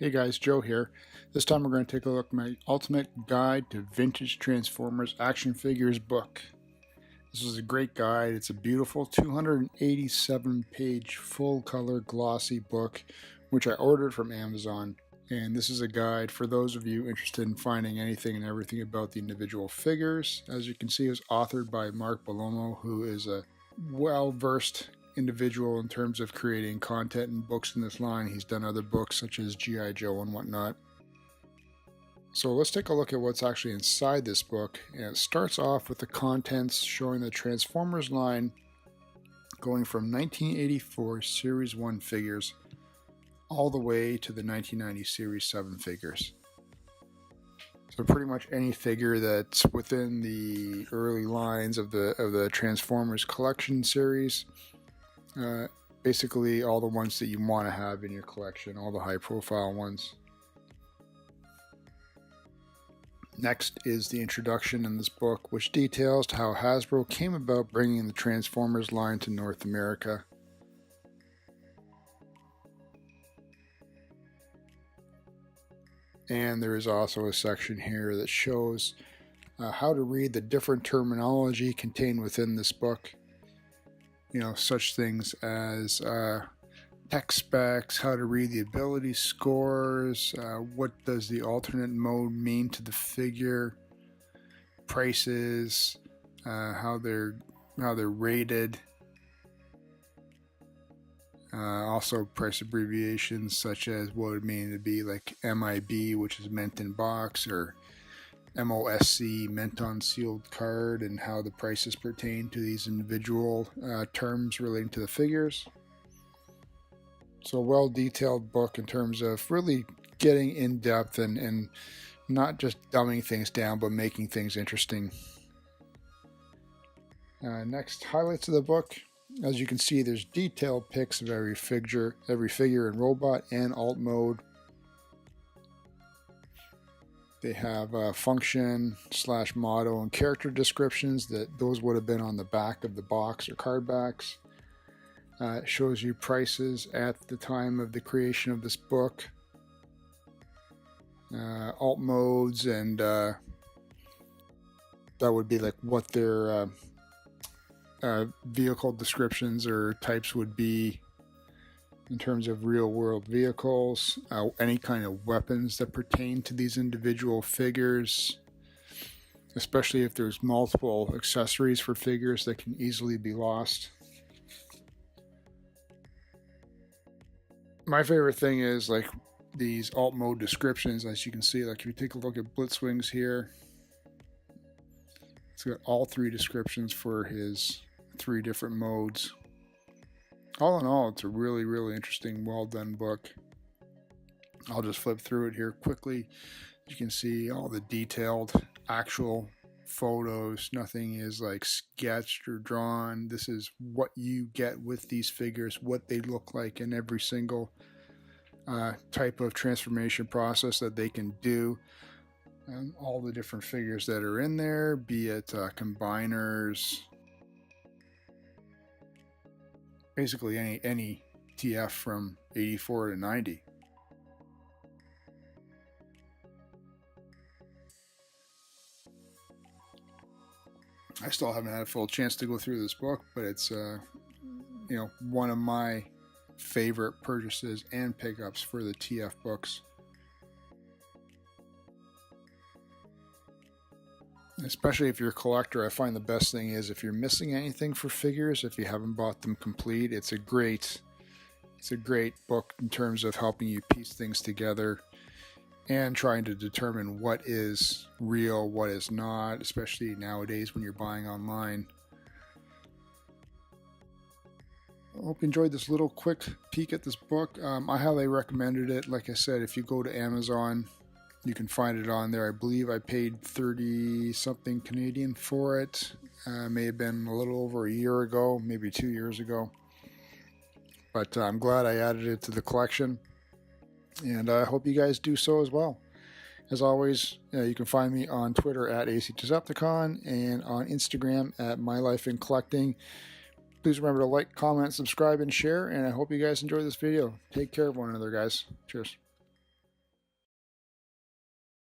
Hey guys, Joe here. This time we're going to take a look at my Ultimate Guide to Vintage Transformers Action Figures book. This is a great guide. It's a beautiful 287-page full-color glossy book, which I ordered from Amazon. And this is a guide for those of you interested in finding anything and everything about the individual figures. As you can see, it was authored by Mark Bellomo, who is a well-versed individual in terms of creating content and books in this line. He's done other books such as G.I. Joe and whatnot. So let's take a look at what's actually inside this book. And it starts off with the contents showing the Transformers line going from 1984 Series 1 figures all the way to the 1990 Series 7 figures. So pretty much any figure that's within the early lines of the Transformers collection series. Basically all the ones that you want to have in your collection, all the high profile ones. Next is the introduction in this book, which details how Hasbro came about bringing the Transformers line to North America. And there is also a section here that shows how to read the different terminology contained within this book. You know, such things as tech specs, how to read the ability scores, what does the alternate mode mean to the figure, prices, how they're rated, also price abbreviations such as what it would mean to be like MIB, which is meant in box, or MOSC, meant on sealed card, and how the prices pertain to these individual terms relating to the figures. So a well-detailed book in terms of really getting in depth and not just dumbing things down, but making things interesting. Next, highlights of the book. As you can see, there's detailed pics of every figure in robot and alt mode. They have function / motto and character descriptions. Those would have been on the back of the box or card backs. It shows you prices at the time of the creation of this book. Alt modes, and that would be like what their vehicle descriptions or types would be in terms of real world vehicles, any kind of weapons that pertain to these individual figures, especially if there's multiple accessories for figures that can easily be lost. My favorite thing is like these alt mode descriptions. As you can see, like if you take a look at Blitzwing's here, it's got all three descriptions for his 3 different modes. All in all, it's a really, really interesting, well done book. I'll just flip through it here quickly. You can see all the detailed actual photos. Nothing is like sketched or drawn. This is what you get with these figures, what they look like in every single type of transformation process that they can do. And all the different figures that are in there, be it combiners, basically any TF from 84 to 90. I still haven't had a full chance to go through this book, but it's one of my favorite purchases and pickups for the TF books. Especially if you're a collector, I find the best thing is if you're missing anything for figures, if you haven't bought them complete, it's a great book in terms of helping you piece things together and trying to determine what is real, what is not, especially nowadays when you're buying online. I hope you enjoyed this little quick peek at this book. I highly recommended it. Like I said, if you go to Amazon, you can find it on there. I believe I paid 30 something Canadian for it. May have been a little over a year ago, maybe 2 years ago. But I'm glad I added it to the collection. And I hope you guys do so as well. As always, you can find me on Twitter at ACDecepticon and on Instagram at MyLifeInCollecting. Please remember to like, comment, subscribe, and share. And I hope you guys enjoy this video. Take care of one another, guys. Cheers.